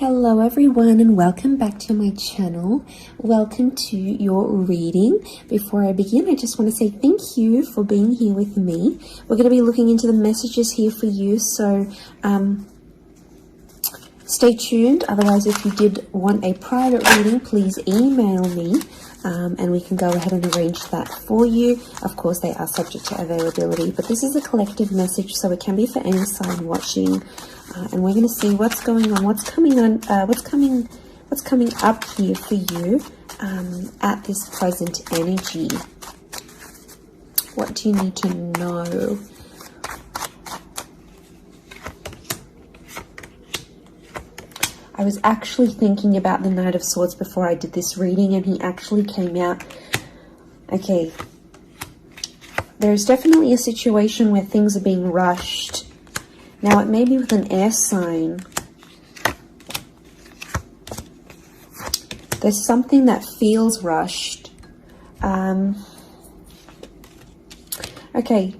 Hello everyone and welcome back to my channel. Welcome to your reading. Before I begin, I just want to say thank you for being here with me. We're going to be looking into the messages here for you, so stay tuned. Otherwise, if you did want a private reading, please email me and we can go ahead and arrange that for you. Of course, they are subject to availability, but this is a collective message, so it can be for any sign watching. And we're going to see what's going on, what's coming up here for you at this present energy. What do you need to know? I was actually thinking about the Knight of Swords before I did this reading, and he actually came out. Okay, there's definitely a situation where things are being rushed. Now, it may be with an air sign. There's something that feels rushed. Okay.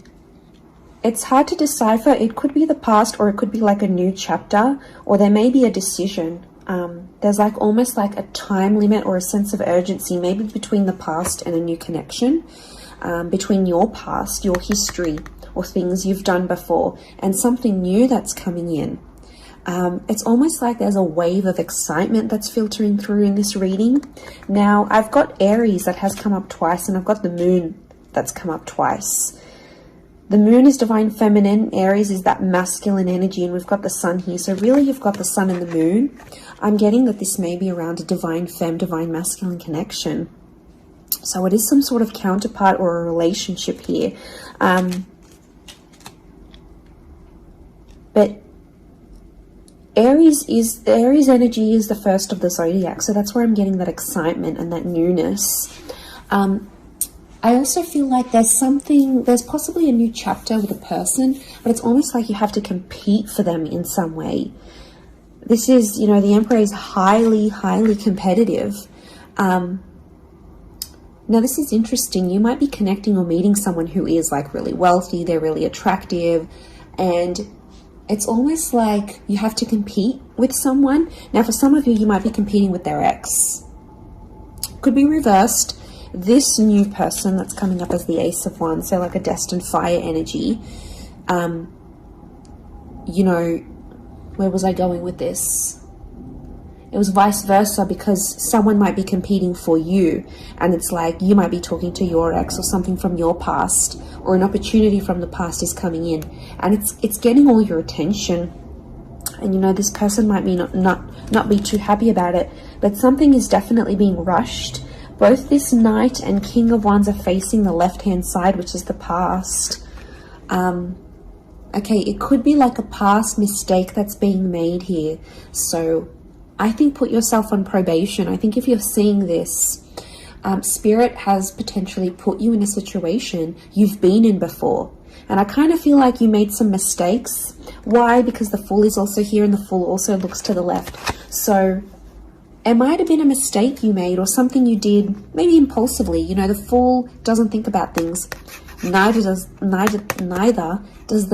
It's hard to decipher. It could be the past, or it could be like a new chapter, or there may be a decision. There's like almost like a time limit or a sense of urgency, maybe between the past and a new connection, between your past, your history, or things you've done before, and something new that's coming in. It's almost like there's a wave of excitement that's filtering through in this reading. Now, I've got Aries that has come up twice, and I've got the Moon that's come up twice. The Moon is divine feminine, Aries is that masculine energy, and we've got the Sun here. So really, you've got the Sun and the Moon. I'm getting that this may be around a divine femme, divine masculine connection. So it is some sort of counterpart or a relationship here. But Aries energy is the first of the zodiac, so that's where I'm getting that excitement and that newness. I also feel like there's possibly a new chapter with a person, but it's almost like you have to compete for them in some way. This is, the Emperor is highly, highly competitive. Now, this is interesting. You might be connecting or meeting someone who is like really wealthy, they're really attractive, and it's almost like you have to compete with someone. Now, for some of you, you might be competing with their ex. Could be reversed. This new person that's coming up as the Ace of Wands, so like a destined fire energy. Where was I going with this? It was vice versa, because someone might be competing for you, and it's like you might be talking to your ex, or something from your past, or an opportunity from the past is coming in, and it's getting all your attention. And this person might be not be too happy about it, but something is definitely being rushed. Both this Knight and King of Wands are facing the left-hand side, which is the past. Okay, it could be like a past mistake that's being made here. So I think put yourself on probation. I think if you're seeing this, Spirit has potentially put you in a situation you've been in before. And I kind of feel like you made some mistakes. Why? Because the Fool is also here, and the Fool also looks to the left. So it might have been a mistake you made, or something you did maybe impulsively. The Fool doesn't think about things. Neither does the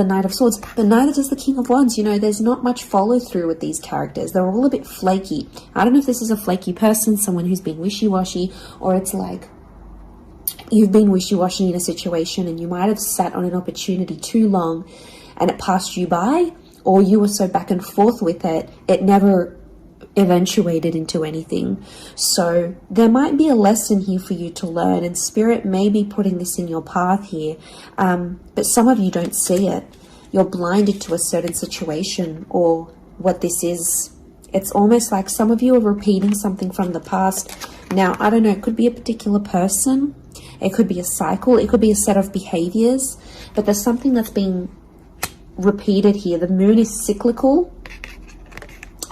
Knight of Swords, but neither does the King of Wands. There's not much follow through with these characters. They're all a bit flaky. I don't know if this is a flaky person, someone who's being wishy-washy, or it's like you've been wishy-washy in a situation and you might have sat on an opportunity too long and it passed you by, or you were so back and forth with it, it never eventuated into anything. So there might be a lesson here for you to learn, and Spirit may be putting this in your path here, but some of you don't see it. You're blinded to a certain situation or what this is. It's almost like some of you are repeating something from the past. Now, I don't know, it could be a particular person, it could be a cycle, it could be a set of behaviors, but there's something that's being repeated here. The Moon is cyclical,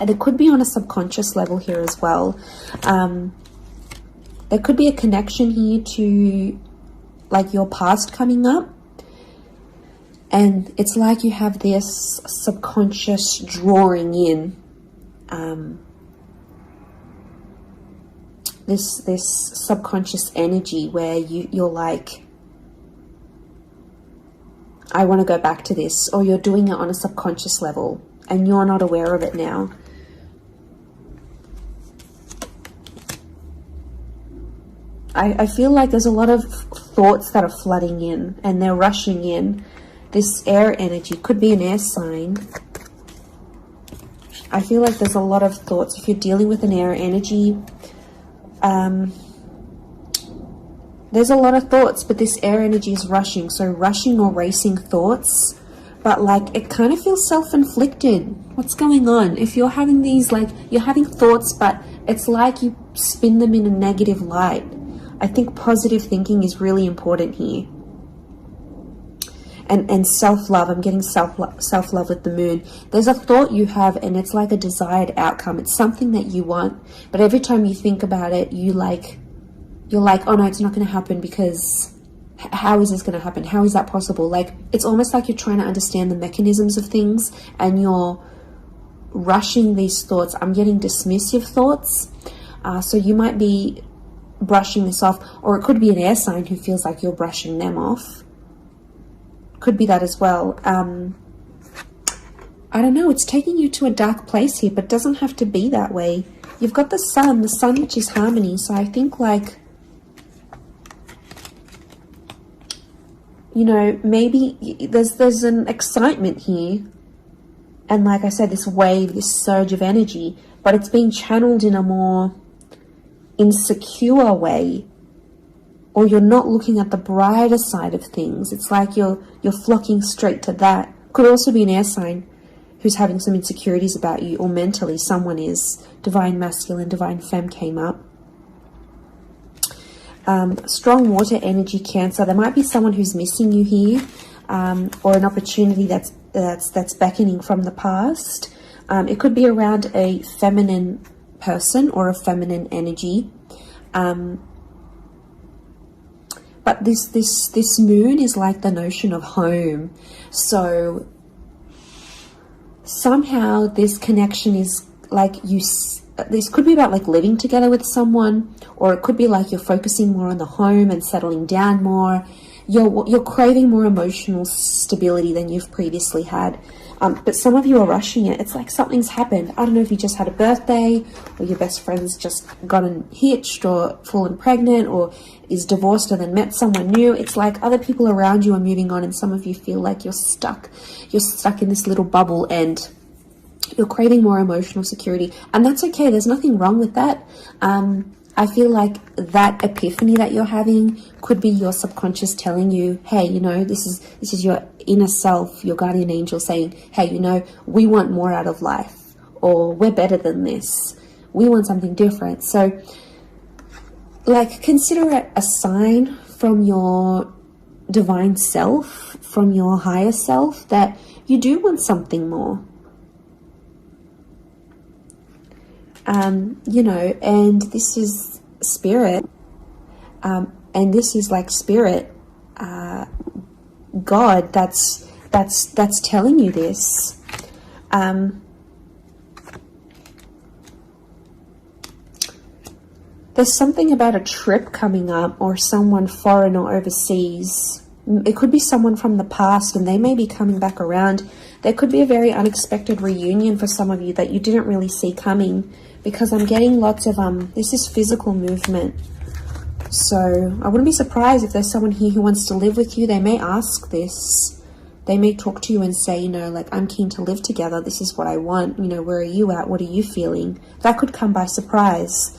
and it could be on a subconscious level here as well. There could be a connection here to like your past coming up. And it's like you have this subconscious drawing in. This subconscious energy where you're like, I want to go back to this. Or you're doing it on a subconscious level and you're not aware of it now. I feel like there's a lot of thoughts that are flooding in and they're rushing in. This air energy could be an air sign. I feel like there's a lot of thoughts. If you're dealing with an air energy, there's a lot of thoughts, but this air energy is rushing. So rushing or racing thoughts, but like it kind of feels self-inflicted. What's going on? If you're having these, like you're having thoughts, but it's like you spin them in a negative light. I think positive thinking is really important here. And self-love, I'm getting self-love with the moon. There's a thought you have and it's like a desired outcome. It's something that you want, but every time you think about it, you're like, oh no, it's not going to happen, because how is this going to happen? How is that possible? Like, it's almost like you're trying to understand the mechanisms of things and you're rushing these thoughts. I'm getting dismissive thoughts. So you might be brushing this off, or it could be an air sign who feels like you're brushing them off. Could be that as well. I don't know, it's taking you to a dark place here, but it doesn't have to be that way. You've got the sun which is harmony. So I think, like, you know, maybe there's an excitement here. And like I said, this wave, this surge of energy, but it's being channeled in a more insecure way, or you're not looking at the brighter side of things. It's like you're flocking straight to that. Could also be an air sign who's having some insecurities about you, or mentally someone is. Divine masculine, divine femme came up. Strong water energy, Cancer. There might be someone who's missing you here, or an opportunity that's beckoning from the past. It could be around a feminine person or a feminine energy. But this moon is like the notion of home. So somehow this connection is like this could be about like living together with someone, or it could be like you're focusing more on the home and settling down more. You're craving more emotional stability than you've previously had. But some of you are rushing it. It's like something's happened. I don't know if you just had a birthday, or your best friend's just gotten hitched or fallen pregnant, or is divorced and then met someone new. It's like other people around you are moving on, and some of you feel like you're stuck. You're stuck in this little bubble and you're craving more emotional security. And that's okay. There's nothing wrong with that. I feel like that epiphany that you're having could be your subconscious telling you, hey, you know, this is your inner self, your guardian angel saying, hey, you know, we want more out of life, or we're better than this. We want something different. So, like, consider it a sign from your divine self, from your higher self, that you do want something more. You know, and this is spirit, and this is like spirit, God, that's telling you this. There's something about a trip coming up, or someone foreign or overseas. It could be someone from the past and they may be coming back around. There could be a very unexpected reunion for some of you that you didn't really see coming, because I'm getting lots of, this is physical movement. So I wouldn't be surprised if there's someone here who wants to live with you. They may ask this. They may talk to you and say, you know, like, I'm keen to live together. This is what I want. You know, where are you at? What are you feeling? That could come by surprise.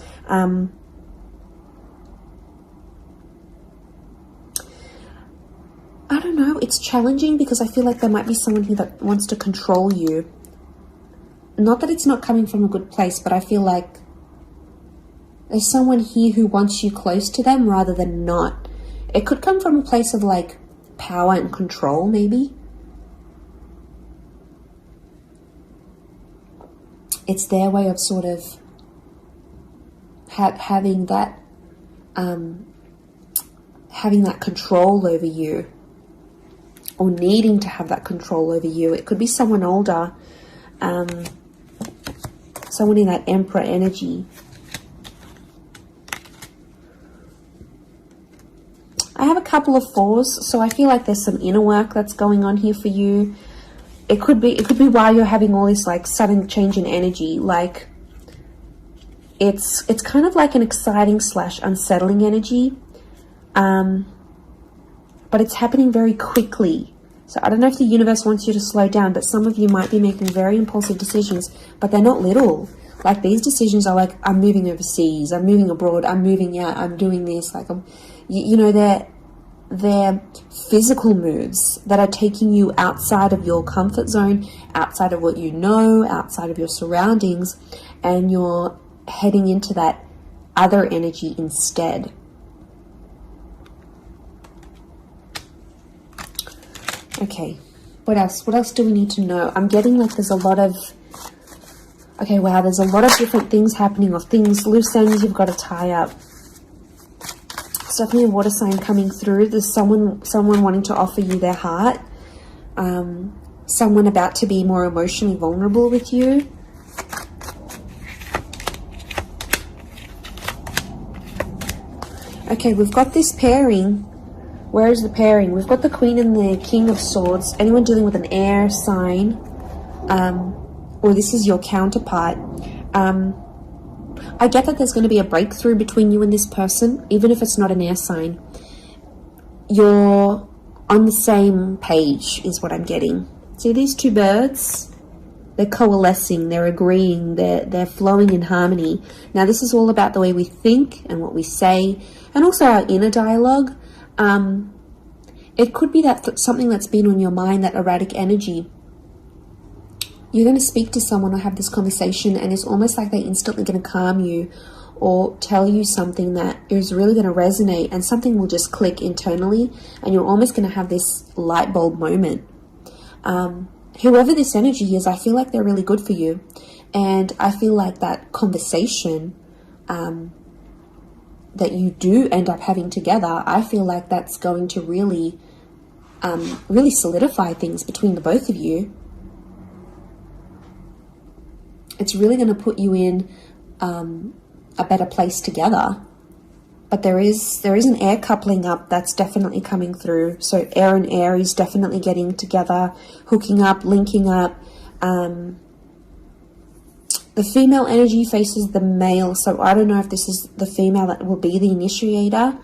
I don't know. It's challenging because I feel like there might be someone here that wants to control you. Not that it's not coming from a good place, but I feel like there's someone here who wants you close to them rather than not. It could come from a place of like power and control, maybe. It's their way of sort of having that control over you, or needing to have that control over you. It could be someone older, someone in that Emperor energy. I have a couple of fours, so I feel like there's some inner work that's going on here for you. It could be why you're having all this like sudden change in energy. Like, It's kind of like an exciting / unsettling energy, but it's happening very quickly. So I don't know if the universe wants you to slow down, but some of you might be making very impulsive decisions, but they're not little. Like, these decisions are like, I'm moving overseas, I'm moving abroad, I'm moving out, I'm doing this. Like, you know, they're physical moves that are taking you outside of your comfort zone, outside of what you know, outside of your surroundings, and you're heading into that other energy instead. Okay, what else? What else do we need to know? I'm getting like there's a lot of... Okay, wow, there's a lot of different things happening, or things, loose ends you've got to tie up. It's definitely a water sign coming through. There's someone wanting to offer you their heart. Someone about to be more emotionally vulnerable with you. Okay, we've got this pairing. Where is the pairing? We've got the Queen and the King of Swords. Anyone dealing with an air sign, or this is your counterpart. I get that there's going to be a breakthrough between you and this person, even if it's not an air sign. You're on the same page is what I'm getting. See these two birds? They're coalescing, they're agreeing, they're flowing in harmony. Now this is all about the way we think and what we say, and also our inner dialogue. It could be that something that's been on your mind, that erratic energy. You're going to speak to someone or have this conversation, and it's almost like they're instantly going to calm you or tell you something that is really going to resonate, and something will just click internally, and you're almost going to have this light bulb moment. Whoever this energy is, I feel like they're really good for you, and I feel like that conversation that you do end up having together, I feel like that's going to really solidify things between the both of you. It's really going to put you in a better place together. But there is an air coupling up that's definitely coming through. So air and Aries definitely getting together, hooking up, linking up. The female energy faces the male. So I don't know if this is the female that will be the initiator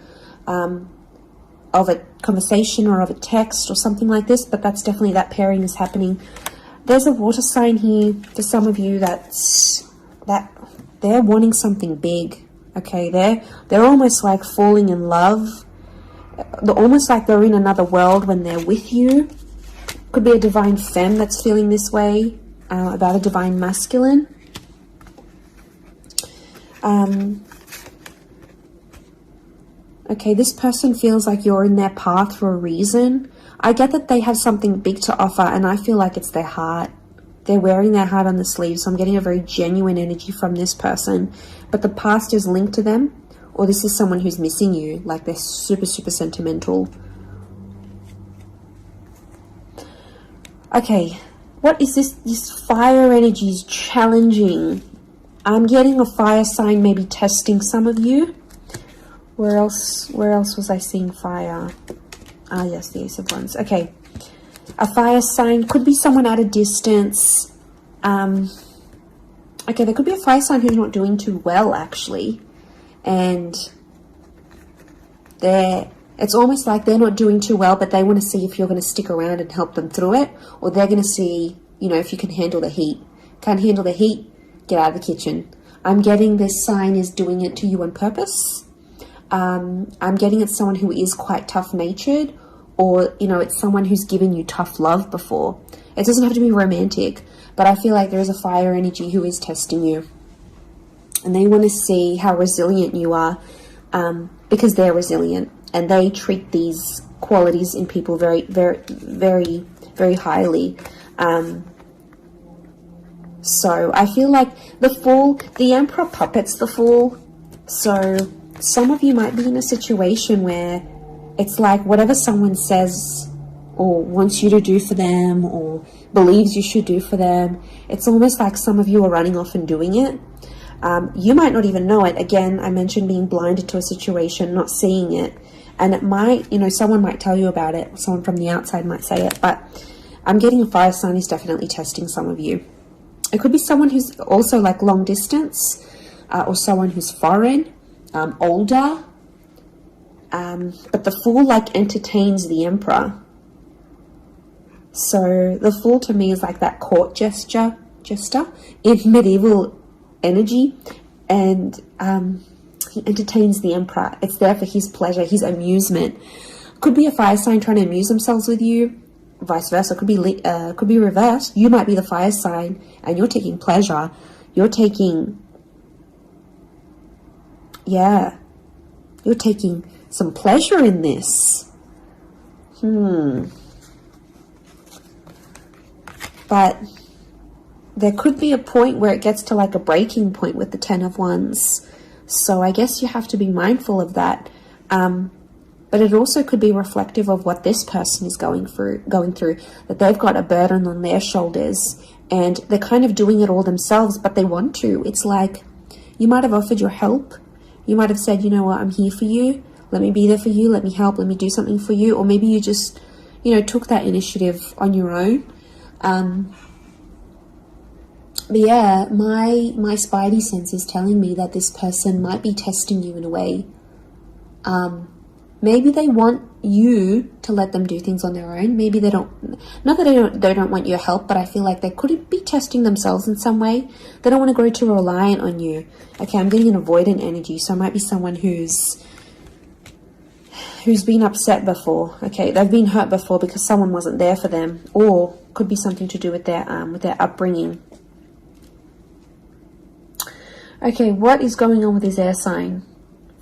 of a conversation or of a text or something like this. But that's definitely, that pairing is happening. There's a water sign here for some of you that they're wanting something big. Okay, they're almost like falling in love. They're almost like they're in another world when they're with you. Could be a divine femme that's feeling this way about a divine masculine. Okay, this person feels like you're in their path for a reason. I get that they have something big to offer, and I feel like it's their heart. They're wearing their heart on the sleeve, so I'm getting a very genuine energy from this person. But the past is linked to them, or this is someone who's missing you, like they're super, super sentimental. Okay, what is this? This fire energy is challenging. I'm getting a fire sign maybe testing some of you. Where else was I seeing fire? Ah, yes, the Ace of Wands. Okay. A fire sign could be someone at a distance. Okay, there could be a fire sign who's not doing too well, actually. And it's almost like they're not doing too well, but they want to see if you're going to stick around and help them through it. Or they're going to see, you know, if you can handle the heat. Can't handle the heat? Get out of the kitchen. I'm getting this sign is doing it to you on purpose. I'm getting it's someone who is quite tough-natured, or, you know, it's someone who's given you tough love before. It doesn't have to be romantic, but I feel like there is a fire energy who is testing you. And they want to see how resilient you are, because they're resilient. And they treat these qualities in people very, very, very, very highly. So I feel like the Fool, the Emperor puppets the Fool. So some of you might be in a situation where it's like whatever someone says or wants you to do for them or believes you should do for them, it's almost like some of you are running off and doing it. You might not even know it. Again, I mentioned being blinded to a situation, not seeing it. And it might, you know, someone might tell you about it. Someone from the outside might say it. But I'm getting a fire sign is definitely testing some of you. It could be someone who's also like long distance. or someone who's foreign, older. But the Fool like entertains the Emperor. So the Fool to me is like that court jester in medieval energy, and he entertains the Emperor. It's there for his pleasure, his amusement. Could be a fire sign trying to amuse themselves with you, vice versa. Could be reversed. You might be the fire sign and you're taking pleasure. You're taking some pleasure in this. But there could be a point where it gets to like a breaking point with the Ten of Wands. So I guess you have to be mindful of that. But it also could be reflective of what this person is going through, that they've got a burden on their shoulders and they're kind of doing it all themselves, but they want to. It's like you might have offered your help. You might have said, you know what, I'm here for you. Let me be there for you. Let me help. Let me do something for you. Or maybe you just, took that initiative on your own. But yeah, my spidey sense is telling me that this person might be testing you in a way. Maybe they want you to let them do things on their own. Maybe they don't, not that they don't want your help, but I feel like they could be testing themselves in some way. They don't want to grow too reliant on you. Okay, I'm getting an avoidant energy, so it might be someone who's been upset before. Okay, they've been hurt before because someone wasn't there for them, or could be something to do with their upbringing. Okay, what is going on with this air sign?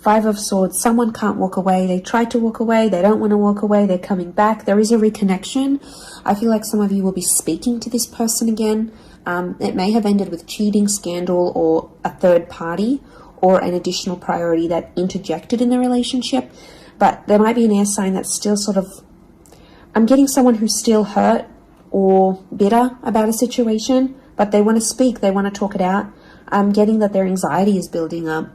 Five of Swords. Someone can't walk away. They tried to walk away. They don't want to walk away. They're coming back. There is a reconnection. I feel like some of you will be speaking to this person again. It may have ended with cheating, scandal, or a third party, or an additional priority that interjected in the relationship. But there might be an air sign that's still sort of... I'm getting someone who's still hurt or bitter about a situation, but they want to speak. They want to talk it out. I'm getting that their anxiety is building up.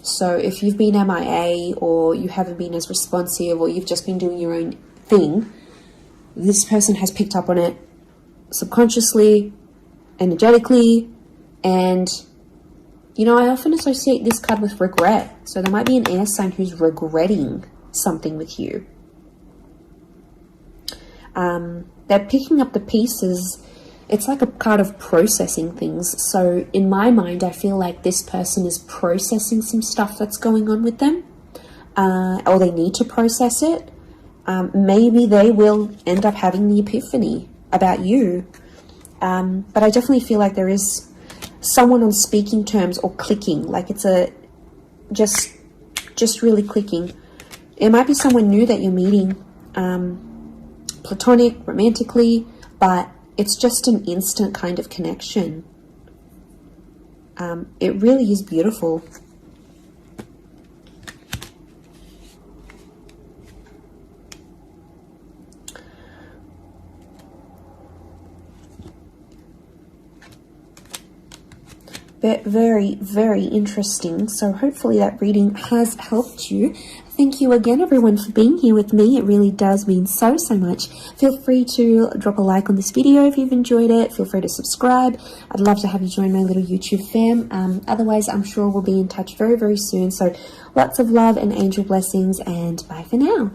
So if you've been MIA, or you haven't been as responsive, or you've just been doing your own thing, this person has picked up on it subconsciously, energetically, and I often associate this card with regret. So there might be an air sign who's regretting something with you. They're picking up the pieces. It's like a card of processing things. So in my mind, I feel like this person is processing some stuff that's going on with them, or they need to process it. Maybe they will end up having the epiphany about you. But I definitely feel like there is someone on speaking terms or clicking, like it's just really clicking. It might be someone new that you're meeting, platonic, romantically, but it's just an instant kind of connection. It really is beautiful. Very, very interesting. So hopefully that reading has helped you. Thank you again, everyone, for being here with me. It really does mean so much. Feel free to drop a like on this video if you've enjoyed it. Feel free to subscribe. I'd love to have you join my little YouTube fam. Otherwise, I'm sure we'll be in touch very, very soon. So lots of love and angel blessings, and bye for now.